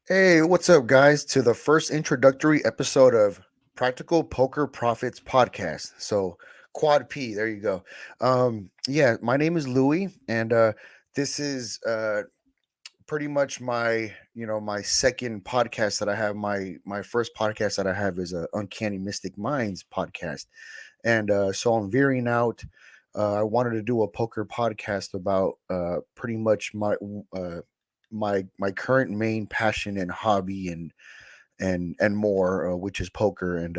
Hey, what's up, guys? To the first introductory episode of Practical Poker Profits Podcast. So, Quad P, there you go. Yeah, my name is Louie, and this is pretty much my second podcast that I have. My first podcast that I have is a Uncanny Mystic Minds podcast, and so I'm veering out. I wanted to do a poker podcast about pretty much uh, my current main passion and hobby and more, which is poker. And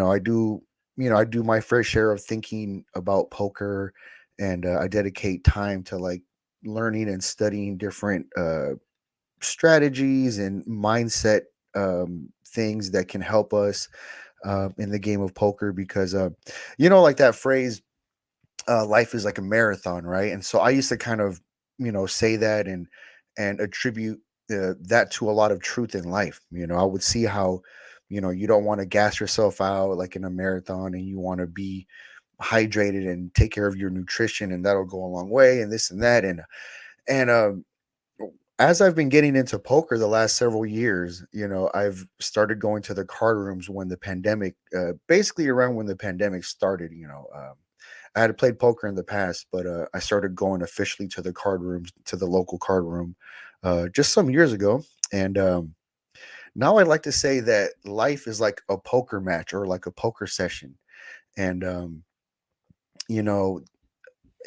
I do I do my fair share of thinking about poker, and I dedicate time to like learning and studying different strategies and mindset things that can help us in the game of poker because like that phrase, life is like a marathon, right? And so I used to kind of, say that and attribute that to a lot of truth in life. I would see how, you don't want to gas yourself out like in a marathon, and you want to be hydrated and take care of your nutrition, and that'll go a long way, and this and that, and as I've been getting into poker the last several years, I've started going to the card rooms when the pandemic, basically around when the pandemic started. I had played poker in the past, but I started going officially to the card rooms, to the local card room, just some years ago. And now I like to say that life is like a poker match or like a poker session. And, you know,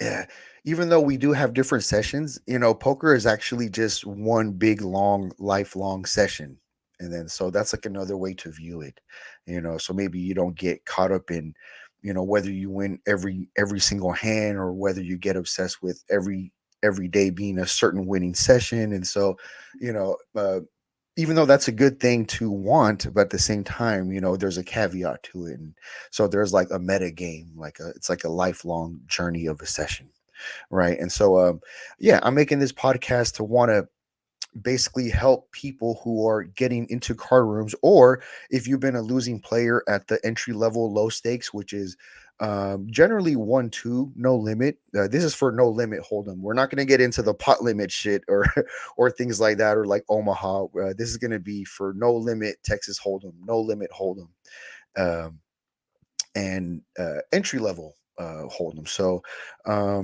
yeah, even though we do have different sessions, poker is actually just one big, long, lifelong session. And then, so that's like another way to view it, So maybe you don't get caught up in, whether you win every single hand, or whether you get obsessed with every day being a certain winning session. And so, you know, even though that's a good thing to want, but at the same time, there's a caveat to it. And so there's like a meta game, it's like a lifelong journey of a session, right? And so, yeah, I'm making this podcast to want to basically help people who are getting into card rooms, or if you've been a losing player at the entry level low stakes, which is generally 1-2 no limit. This is for no limit hold'em. We're not going to get into the pot limit shit, or or things like that, or like Omaha. This is going to be for no limit Texas hold'em, no limit hold'em, um, and entry level hold'em. So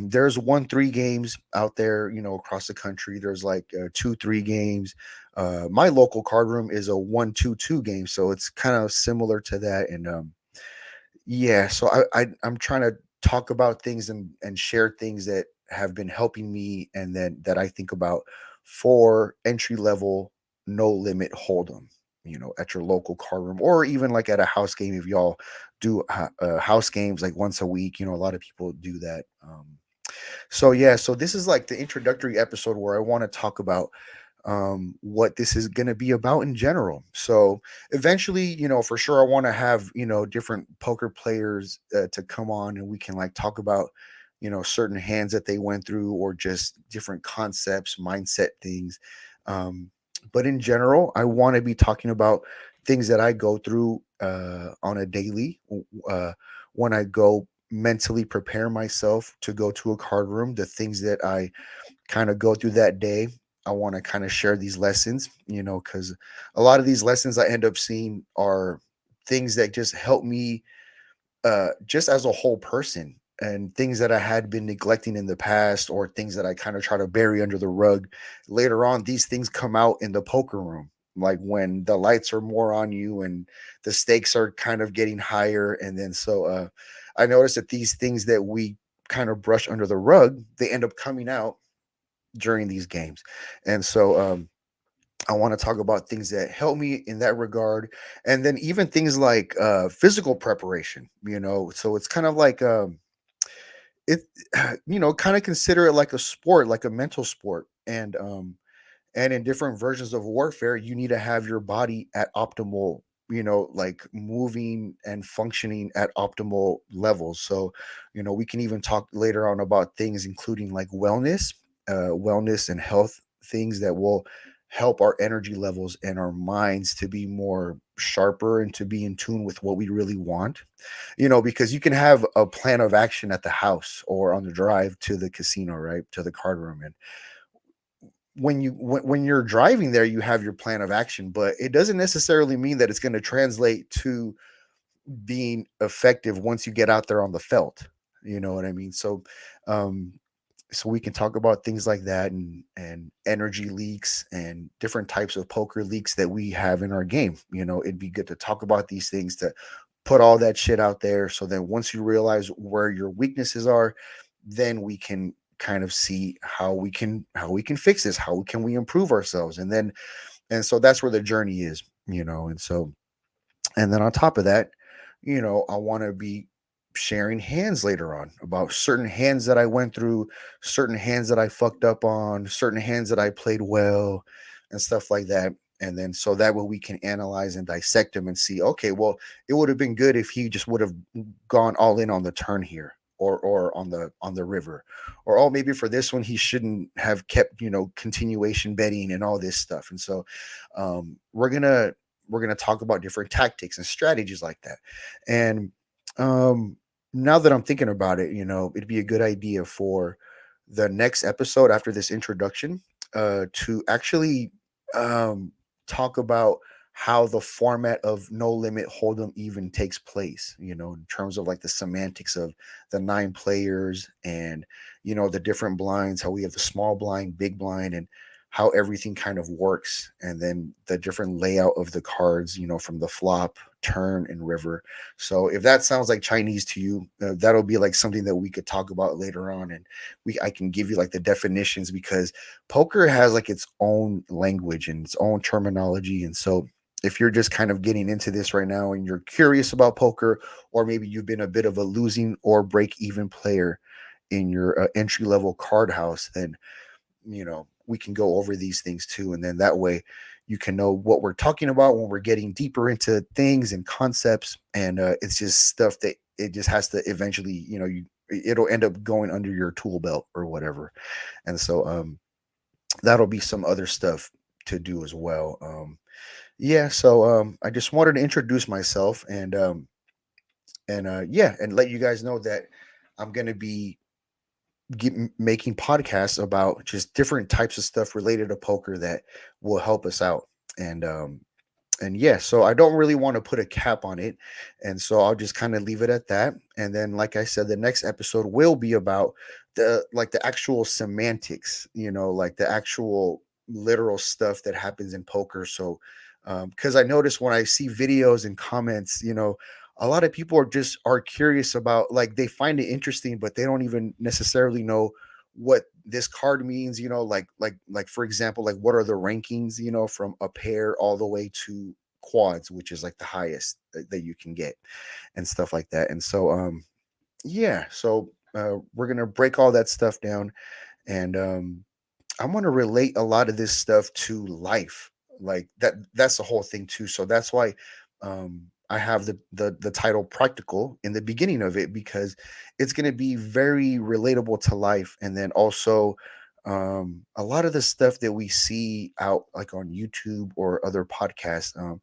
there's 1-3 games out there, across the country. There's like 2-3 games. My local card room is a 1-2-2 game, so it's kind of similar to that. And yeah, so I'm trying to talk about things and share things that have been helping me, and then that I think about for entry level no limit hold'em. At your local card room, or even like at a house game, if y'all do house games like once a week. A lot of people do that. So yeah, so this is like the introductory episode where I want to talk about what this is going to be about in general. So eventually, for sure, I want to have, different poker players to come on, and we can like talk about, certain hands that they went through, or just different concepts, mindset things. Um, but in general, I want to be talking about things that I go through on a daily, when I go mentally prepare myself to go to a card room, the things that I kind of go through that day. I want to kind of share these lessons, because a lot of these lessons I end up seeing are things that just help me, just as a whole person, and things that I had been neglecting in the past, or things that I kind of try to bury under the rug. Later on, these things come out in the poker room, like when the lights are more on you and the stakes are kind of getting higher. And then, so I noticed that these things that we kind of brush under the rug, they end up coming out during these games. And so I want to talk about things that help me in that regard, and then even things like physical preparation. So it's kind of like it kind of consider it like a sport, like a mental sport. And in different versions of warfare, you need to have your body at optimal, like moving and functioning at optimal levels. So we can even talk later on about things including like wellness and health things that will help our energy levels and our minds to be more sharper, and to be in tune with what we really want. Because you can have a plan of action at the house or on the drive to the casino, right, to the card room. And when you're driving there, you have your plan of action, but it doesn't necessarily mean that it's going to translate to being effective once you get out there on the felt. You know what I mean? Um, so we can talk about things like that, and energy leaks and different types of poker leaks that we have in our game. It'd be good to talk about these things, to put all that shit out there, so then once you realize where your weaknesses are, then we can kind of see how we can fix this, how can we improve ourselves, and so that's where the journey is. And then on top of that, I want to be sharing hands later on, about certain hands that I went through, certain hands that I fucked up on, certain hands that I played well, and stuff like that. And then so that way we can analyze and dissect them and see, okay, well, it would have been good if he just would have gone all in on the turn here, or on the river, or oh, maybe for this one he shouldn't have kept, continuation betting and all this stuff. And so we're gonna talk about different tactics and strategies like that. And um, now that I'm thinking about it, it'd be a good idea for the next episode after this introduction, to actually um, talk about how the format of No Limit Hold'em even takes place. In terms of like the semantics of the nine players, and the different blinds, how we have the small blind, big blind, and how everything kind of works, and then the different layout of the cards, from the flop, turn, and river. So if that sounds like Chinese to you, that'll be like something that we could talk about later on, and I can give you like the definitions, because poker has like its own language and its own terminology. And so if you're just kind of getting into this right now and you're curious about poker, or maybe you've been a bit of a losing or break even player in your entry level card house, then we can go over these things too, and then that way you can know what we're talking about when we're getting deeper into things and concepts. And it's just stuff that it just has to eventually, it'll end up going under your tool belt or whatever. And so that'll be some other stuff to do as well. Yeah, so I just wanted to introduce myself, and yeah, and let you guys know that I'm going to be making podcasts about just different types of stuff related to poker that will help us out. And yeah, so I don't really want to put a cap on it, and so I'll just kind of leave it at that. And then, like I said, the next episode will be about the actual semantics, like the actual literal stuff that happens in poker. So because I notice when I see videos and comments, a lot of people are curious about, like, they find it interesting, but they don't even necessarily know what this card means, like for example, like what are the rankings, from a pair all the way to quads, which is like the highest that you can get, and stuff like that. And so yeah, so we're gonna break all that stuff down, and I want to relate a lot of this stuff to life. Like that's the whole thing too. So that's why I have the title practical in the beginning of it, because it's going to be very relatable to life. And then also a lot of the stuff that we see out like on YouTube or other podcasts,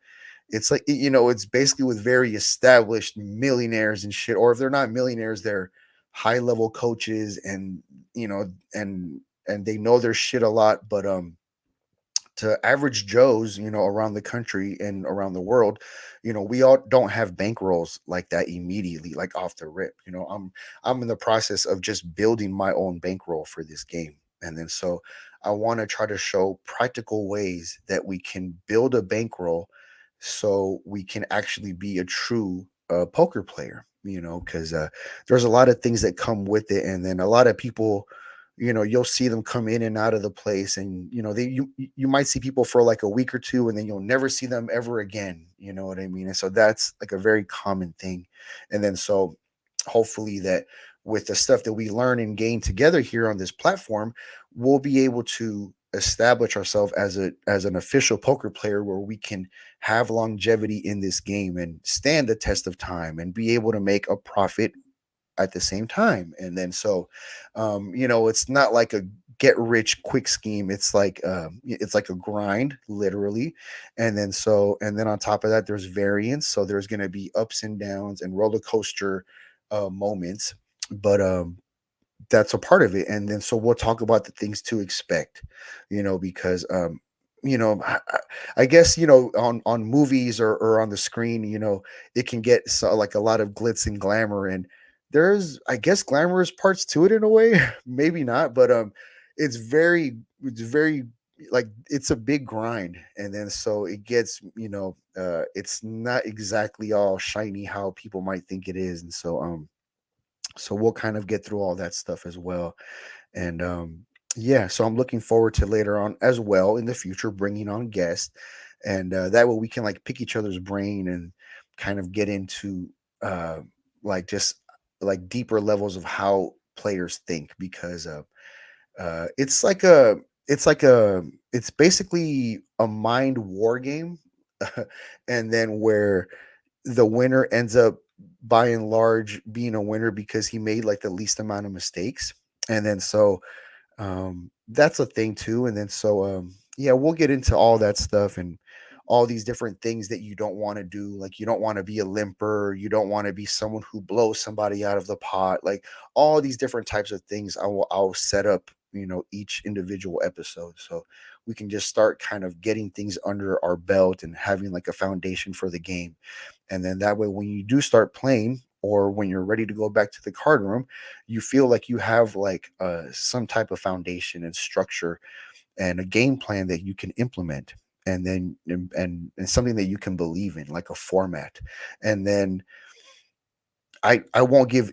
it's like, it's basically with very established millionaires and shit, or if they're not millionaires, they're high level coaches, and you know and they know their shit a lot. But to average joes, around the country and around the world, we all don't have bankrolls like that immediately, like off the rip. I'm in the process of just building my own bankroll for this game. And then so I want to try to show practical ways that we can build a bankroll, so we can actually be a true poker player, because there's a lot of things that come with it. And then a lot of people, you'll see them come in and out of the place, and you might see people for like a week or two, and then you'll never see them ever again. You know what I mean? And so that's like a very common thing. And then so hopefully that with the stuff that we learn and gain together here on this platform, we'll be able to establish ourselves as an official poker player, where we can have longevity in this game and stand the test of time and be able to make a profit at the same time. And then so it's not like a get rich quick scheme. It's like a grind, literally. And then on top of that, there's variance, so there's going to be ups and downs and roller coaster moments. But that's a part of it. And then so we'll talk about the things to expect, because you know I guess on movies or on the screen, it can get so, like, a lot of glitz and glamour, and there's, I guess, glamorous parts to it in a way. Maybe not, but it's very like, it's a big grind, and then so it gets, it's not exactly all shiny how people might think it is. And so we'll kind of get through all that stuff as well. And yeah, so I'm looking forward to later on as well in the future bringing on guests, and that way we can like pick each other's brain and kind of get into uh like just like deeper levels of how players think, because it's like a it's basically a mind war game. And then where the winner ends up by and large being a winner because he made like the least amount of mistakes. And then so that's a thing too. And then so yeah, we'll get into all that stuff and all these different things that you don't want to do. Like, you don't want to be a limper, you don't want to be someone who blows somebody out of the pot, like all these different types of things. I'll set up, each individual episode, so we can just start kind of getting things under our belt and having like a foundation for the game. And then that way, when you do start playing, or when you're ready to go back to the card room, you feel like you have like some type of foundation and structure and a game plan that you can implement, and then and something that you can believe in, like a format. And then I won't give,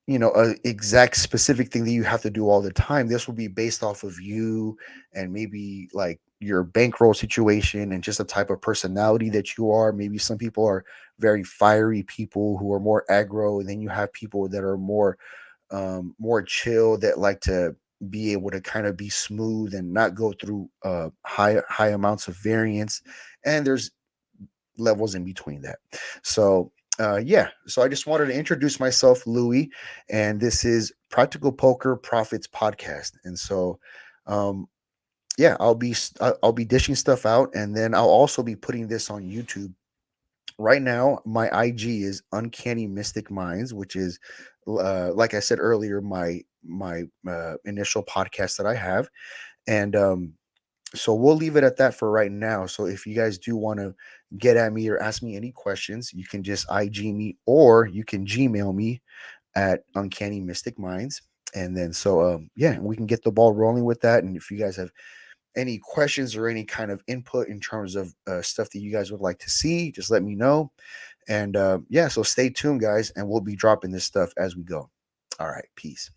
a exact specific thing that you have to do all the time. This will be based off of you, and maybe like your bankroll situation and just the type of personality that you are. Maybe some people are very fiery people who are more aggro, and then you have people that are more chill, that like to be able to kind of be smooth and not go through high amounts of variance. And there's levels in between that. So yeah, so I just wanted to introduce myself, Louis, and this is Practical Poker Profits Podcast. And so yeah, I'll be dishing stuff out, and then I'll also be putting this on YouTube. Right now my IG is Uncanny Mystic Minds, which is like I said earlier, my initial podcast that I have. And so we'll leave it at that for right now. So if you guys do want to get at me or ask me any questions, you can just IG me, or you can Gmail me at Uncanny Mystic Minds. And then so yeah, we can get the ball rolling with that. And if you guys have any questions or any kind of input in terms of stuff that you guys would like to see, just let me know. And yeah, so stay tuned, guys, and we'll be dropping this stuff as we go. All right, peace.